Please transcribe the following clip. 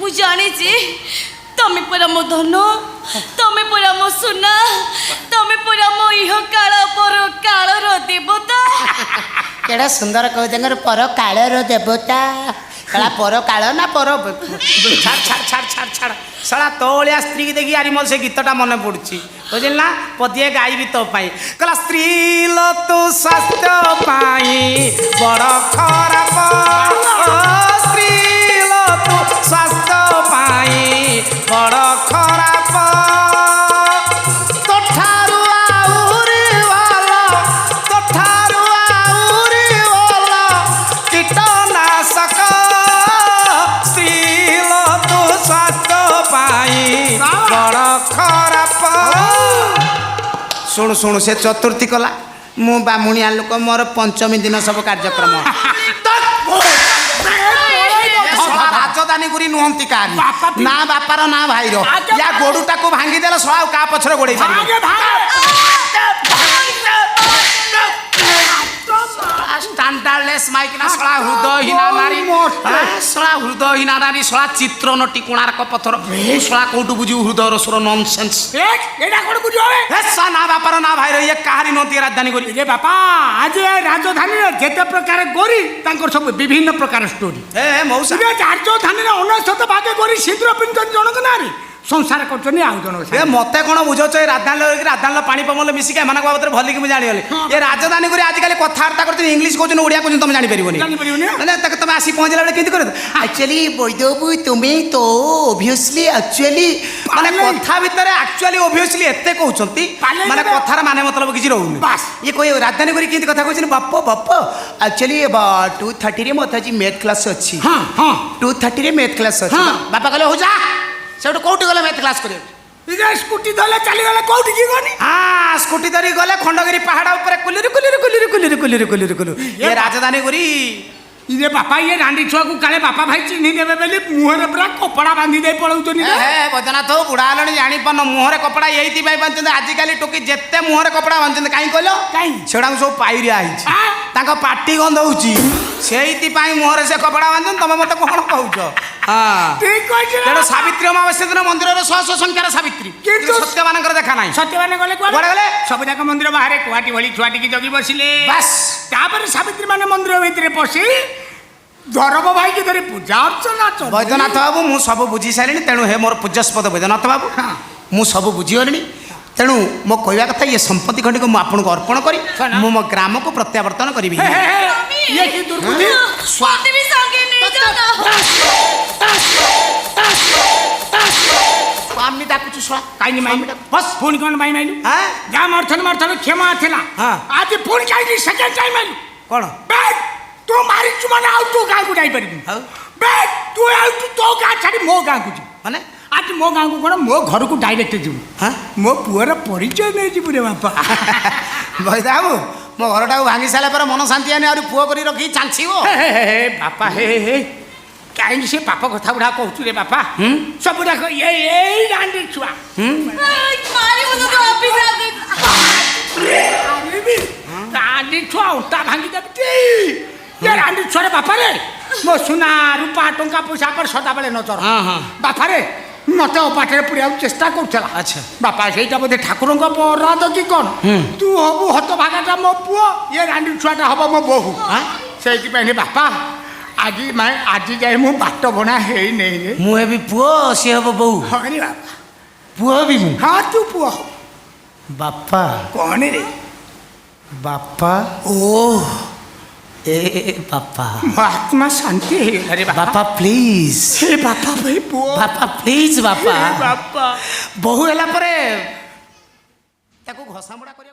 मु जानी तमे परा मो धन तमे परा मो सुना तमे परा मो इह काल पर कालर देवता। केड़ा सुंदर कहते पर कालर देवता कला पर काल ना पर छाड़ छाड़ छाड़ छाड़ छाड़ साला तोलिया स्त्री की देखी यार मोर से गीतटा मन पड़ुची बुझिल ना पदिए गाई भी तो पाई कला स्त्री लो तू स्वास्थ्य पाई बड़ खराब स्त्री लो तू स्वास्थ्य पाई बड़ खराब तोठारु आउरी वाला तोठारु आउरी वाला कीटनाशक स्त्री लो तू स्वास्थ्य पाई बड़ खराब। शुणु शुणु से चतुर्थी कला मु बामुणिया लोक मोर पंचमी दिन सब कार्यक्रम राजधानी गुरी नुहंती कारी ना बापार ना भाईर या गोड़ूटा को भांगी देला सळा का पछरे गोड़े स्टैंडर्डलेस माइक ना सळा हृदयहीना नारी सळा हृदयहीना नारी सळा चित्र नटी कोणार्क पत्थर सळा कोटु बुझू हृदय रसर नॉनसेंस एटा कोन बुझो हे सा ना बापार ना भाईर ये कहानी नती राजधानी गुरी रे बापा आज राजधानी जेते प्रकार गोरी तांकर सब विभिन्न प्रकार स्टोरी ए मौसा राजधानी रे 99 भागे गोरी शीघ्र पिंजन जनक नारी संसार करछनी आउ जन ए मते कोन बुझो छ राजधानी पानी पमल मिसिके मानक बाबत भली कि जानि गले ये राजधानी गुरी आज काली कथार्ता करछनी इंग्लिश कहछन ओडिया कहछन तुम जानि परिबोनी माने तक तुम आसी पहुंचला बेले केंति करत एक्चुअली वैदबु तुम्हें तो ऑब्वियसली एक्चुअली माने कथा भीतर एक्चुअली ऑब्वियसली एते कहउछंती माने कथार माने मतलब किछि रहउनी बस ये कोई राजधानी गुरी केंति कथा कहछन बाप एक्चुअली 2:30 रे मथाजी मैथ क्लास अछि हां हां 2:30 रे मैथ क्लास अछि बापा कहले हो जा सेठू कोठी गले मैथ क्लास करे इजे स्कूटी धले चली गले कोठी की गनी हां स्कूटी धरी गले खंडगिरी पहाड़ ऊपर कुलिर ये राजधानी गुरी इजे बापा ये रांडी छुआ को काले बापा भाई चिन्ही देबे बेली मुहरे पूरा कपड़ा बांधी दे पळौतनी हे बदनाथ बुढ़ा हलणी जानी पन मुहरे कपड़ा एइति भाई बांधते आज काली टोकी जेते मुहरे कपड़ा बांधते काई कहलो काई सेडा सब पाइरिया आइछि ताका पार्टी गंध होउछि सेइति पाई मुहरे से कपड़ा बांधन तमे मते कोन कहउछ हां ठीक कहछ तेरो सावित्री अमावास्या दिन मंदिर रे 100 संख्यार सावित्री किंतु सत्य मानकर देखा नाही सत्य माने गले कोन गले सब जाक मंदिर बाहर कुआटी भली छुआटी की जगी बसिले बस तापर सावित्री माने मंदिर भीतर पसी धरम भाई की धरी पूजा अर्चना चल वैद्यनाथ बाबू मु सब बुझी सारिणी तेणु हे मोर पूज्यस्पद वैद्यनाथ बाबू मु सब बुझी गलिनी तेणु मो कहवा कथा ये संपत्ति खंडी को मु आपन को अर्पण करी मु मो ग्राम को प्रत्यावर्तन करिबी ये की दुर्बुद्धि स्वाति भी संगे नहीं जाना स्वामी डाकुछु स्वा काई माई बस फोन कोन माई माइलु हां जा मर्थन क्षमा थिला आज फोन काई सेकंड टाइम माइलु कोन बैठ तू मारी चुमाना आउ तो गां को जाई परबी बैठ तू आउ तो गां छाडी मो गां को माने आज मो गां को कोन मो घर को डायरेक्ट जीव हां मो पुअर परिचय नै जीव रे बापा भाईदाबू मो घरटा भांगी साला पर मन शांति आने और पुओ करी रखी चांछीबो हे बापा हे काई से पापा कथा बुढा कहू रे बापा सब बुढा को ये रांडी छुआ मारी मुझे तो ऑफिस आ गई अरे भी रांडी छुआ उल्टा भांगी दबती ये रांडी छुआ रे बापा रे मो सुना रूपा टंका पैसा पर सदा बेले नजर बापा रे मते पाठे पुड़िया चेष्टा करछला अच्छा बापा सेटा बोधे ठाकुर को अपराध की कोन तू हबु हत भागाटा मो पुओ ये रांडी छुआटा हबो मो बहु सेति पने बापा आज मैं आज जाए मु बाट बना हे नै रे मु हेबी पुओ से हबो बहु हनी बापा पुओ भी मु हां तू पुओ बापा कोन रे बापा ओ ए बापा आत्मा शांति है अरे बापा प्लीज हे बापा भाई पुओ बापा प्लीज बापा बापा बहु हला परे ताको घसा मुडा करिया